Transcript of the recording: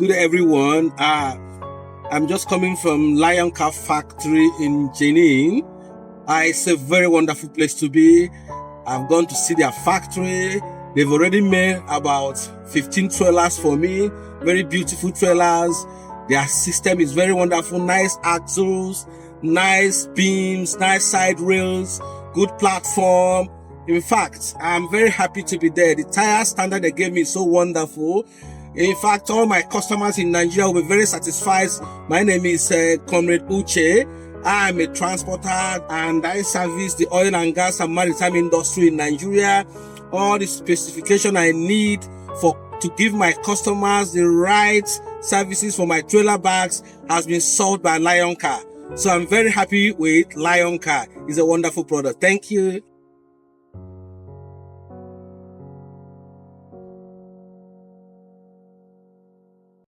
Good day, everyone. I'm just coming from Lionkar factory in Jenin. It's a very wonderful place to be. I've gone to see their factory. They've already made about 15 trailers for me. Very beautiful trailers. Their system is very wonderful. Nice axles, nice beams, nice side rails, good platform. In fact, I'm very happy to be there. The tire standard they gave me is so wonderful. In fact, all my customers in Nigeria will be very satisfied. My name is Comrade Uche. I'm a transporter and I service the oil and gas and maritime industry in Nigeria. All the specification I need to give my customers the right services for my trailer bags has been sold by Lionkar. So I'm very happy with Lionkar. It's a wonderful product. Thank you.